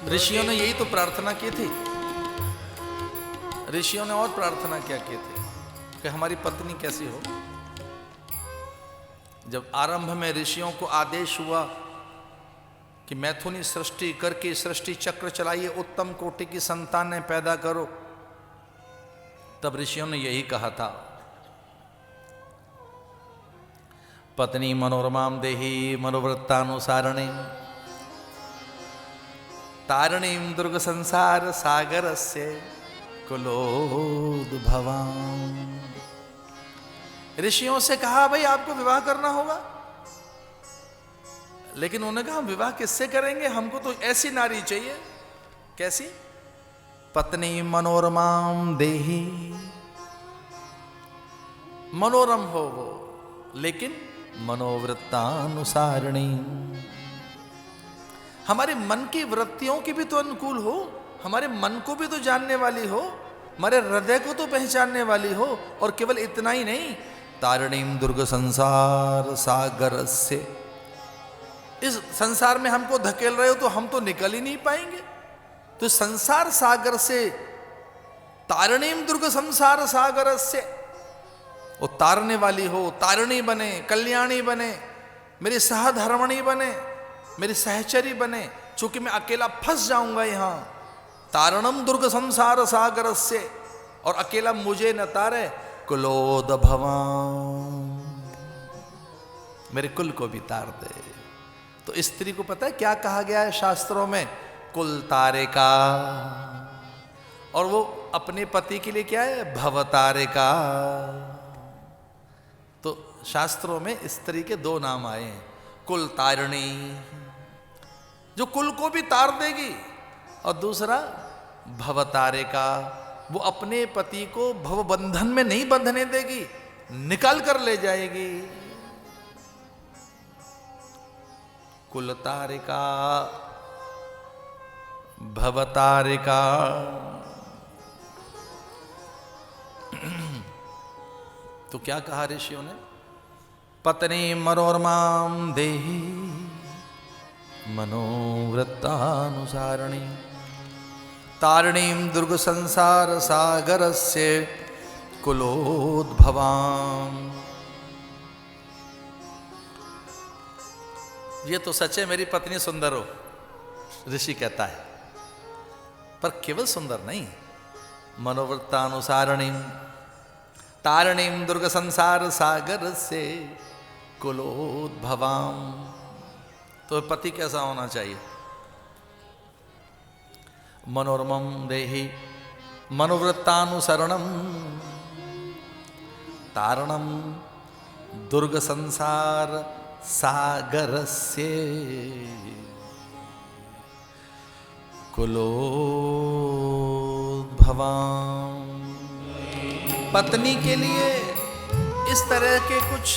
ऋषियों ने यही तो प्रार्थना की थी। ऋषियों ने और प्रार्थना क्या की थी कि हमारी पत्नी कैसी हो। जब आरंभ में ऋषियों को आदेश हुआ कि मैथुनी सृष्टि करके सृष्टि चक्र चलाइए, उत्तम कोटि की संतानें पैदा करो, तब ऋषियों ने यही कहा था, पत्नी मनोरमाम देहि मनोवृत्तानुसारिणी तारिणीं दुर्ग संसार सागरस्य कुलोद्भवाम्। ऋषियों से कहा भाई आपको विवाह करना होगा, लेकिन उन्होंने कहा विवाह किससे करेंगे, हमको तो ऐसी नारी चाहिए। कैसी? पत्नी मनोरमाम देहि, मनोरम हो वो, लेकिन मनोवृत्तानुसारिणी, हमारे मन की वृत्तियों की भी तो अनुकूल हो, हमारे मन को भी तो जानने वाली हो, हमारे हृदय को तो पहचानने वाली हो। और केवल इतना ही नहीं, तारिणीं दुर्ग संसार सागर से, इस संसार में हमको धकेल रहे हो तो हम तो निकल ही नहीं पाएंगे, तो संसार सागर से, तारिणीं दुर्ग संसार सागर से, वो तारने वाली हो, तारिणी बने, कल्याणी बने, मेरी सहधर्मणी बने, मेरी सहचरी बने, चूंकि मैं अकेला फंस जाऊंगा यहां। तारणम दुर्ग संसार सागर से, और अकेला मुझे न तारे, कुलोद्भवाम्, मेरे कुल को भी तार दे। तो स्त्री को पता है क्या कहा गया है शास्त्रों में? कुल तारिका। और वो अपने पति के लिए क्या है? भवतारिका। तो शास्त्रों में स्त्री के दो नाम आए हैं, कुल तारिणी, जो कुल को भी तार देगी, और दूसरा भवतारिका, वो अपने पति को भवबंधन में नहीं बंधने देगी, निकाल कर ले जाएगी। कुल तारिका, भवतारिका। तो क्या कहा ऋषियों ने? पत्नी मनोरमाम देहि मनोवृत्तानुसारिणी तारिणीं दुर्ग संसार सागरस्य कुलोद्भवाम्। ये तो सच है, मेरी पत्नी सुंदर हो, ऋषि कहता है, पर केवल सुंदर नहीं, मनोवृत्तानुसारिणी तारिणीं दुर्ग संसार सागर से कुलोद्भवाम्। तो पति कैसा होना चाहिए? मनोरमं देहि मनोवृत्तानुसरणं तारणं दुर्ग संसार सागरस्य कुलोद्भवाम्। पत्नी के लिए इस तरह के कुछ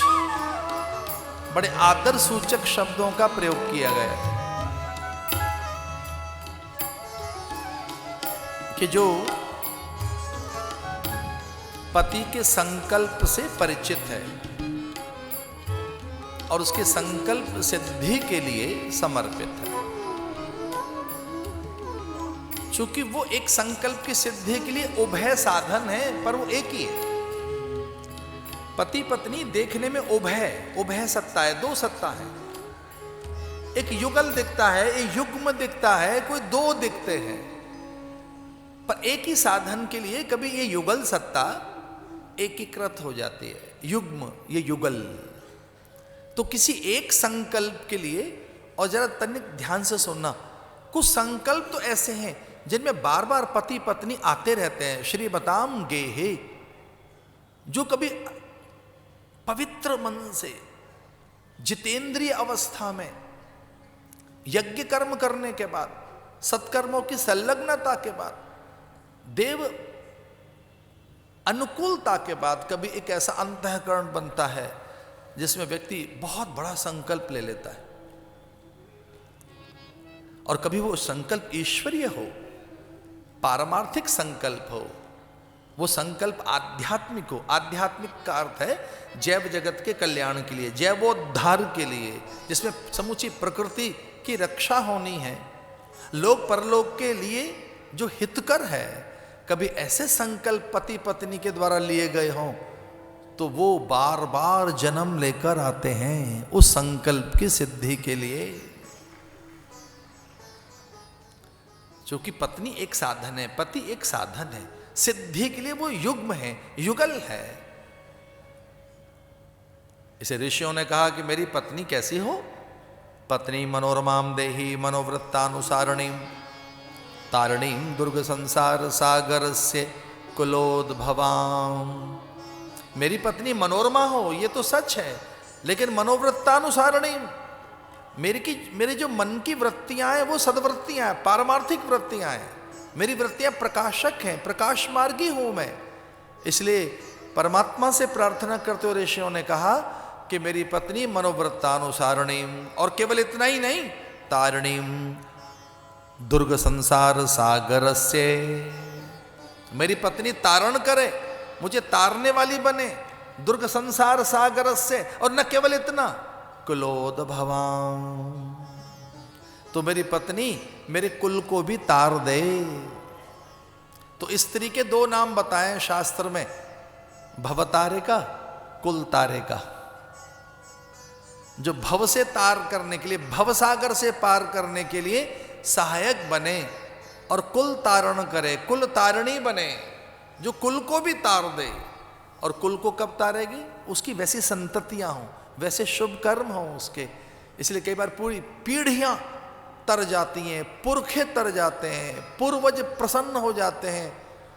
बड़े आदर सूचक शब्दों का प्रयोग किया गया कि जो पति के संकल्प से परिचित है और उसके संकल्प सिद्धि के लिए समर्पित है। चूंकि वो एक संकल्प की सिद्धि के लिए उभय साधन है, पर वो एक ही है। पति पत्नी देखने में उभय सत्ता है, दो सत्ता है। एक युगल दिखता है, एक युग्म दिखता है, कोई दो दिखते हैं, पर एक ही साधन के लिए कभी ये युगल सत्ता एकीकृत हो जाती है, युग्म ये युगल। तो किसी एक संकल्प के लिए, और जरा तनिक ध्यान से सुनना, कुछ संकल्प तो ऐसे हैं जिनमें बार बार पति पत्नी आते रहते हैं। श्री बताम गेहे, जो कभी पवित्र मन से जितेंद्रिय अवस्था में यज्ञ कर्म करने के बाद, सत्कर्मों की संलग्नता के बाद, देव अनुकूलता के बाद कभी एक ऐसा अंतःकरण बनता है जिसमें व्यक्ति बहुत बड़ा संकल्प ले लेता है। और कभी वो संकल्प ईश्वरीय हो, पारमार्थिक संकल्प हो, वो संकल्प आध्यात्मिक हो। आध्यात्मिक का अर्थ है जैव जगत के कल्याण के लिए, जैवोद्धार के लिए, जिसमें समूची प्रकृति की रक्षा होनी है। लोक परलोक के लिए जो हितकर है, कभी ऐसे संकल्प पति पत्नी के द्वारा लिए गए हों तो वो बार बार जन्म लेकर आते हैं उस संकल्प की सिद्धि के लिए। क्योंकि पत्नी एक साधन है, पति एक साधन है, सिद्धि के लिए वो युग्म है, युगल है। इसे ऋषियों ने कहा कि मेरी पत्नी कैसी हो? पत्नी मनोरमाम देही मनोवृत्तानुसारणीम तारणीम दुर्ग संसार सागर से कुलोद्भवाम। मेरी पत्नी मनोरमा हो ये तो सच है, लेकिन मनोवृत्तानुसारणी मेरी जो मन की वृत्तियां हैं वो सद्वृत्तियां हैं, पारमार्थिक वृत्तियां हैं। मेरी वृत्तियां प्रकाशक हैं, प्रकाश मार्गी हूं मैं। इसलिए परमात्मा से प्रार्थना करते हुए ऋषियों ने कहा कि मेरी पत्नी मनोवृत्तानुसारणीम, और केवल इतना ही नहीं, तारणीम दुर्ग संसार सागर से। मेरी पत्नी तारण करे, मुझे तारने वाली बने दुर्ग संसार सागर से। और न केवल इतना, कुलोद्भवाम, तो मेरी पत्नी मेरे कुल को भी तार दे। तो स्त्री के दो नाम बताएं शास्त्र में, भवतारे का, कुल तारे का। जो भव से तार करने के लिए, भव सागर से पार करने के लिए सहायक बने और कुल तारण करे, कुल तारणी बने, जो कुल को भी तार दे। और कुल को कब तारेगी? उसकी वैसी संततियां हों, वैसे शुभ कर्म हों उसके। इसलिए कई बार पूरी पीढ़ियां तर जाती हैं, पुरखे तर जाते हैं, पूर्वज प्रसन्न हो जाते हैं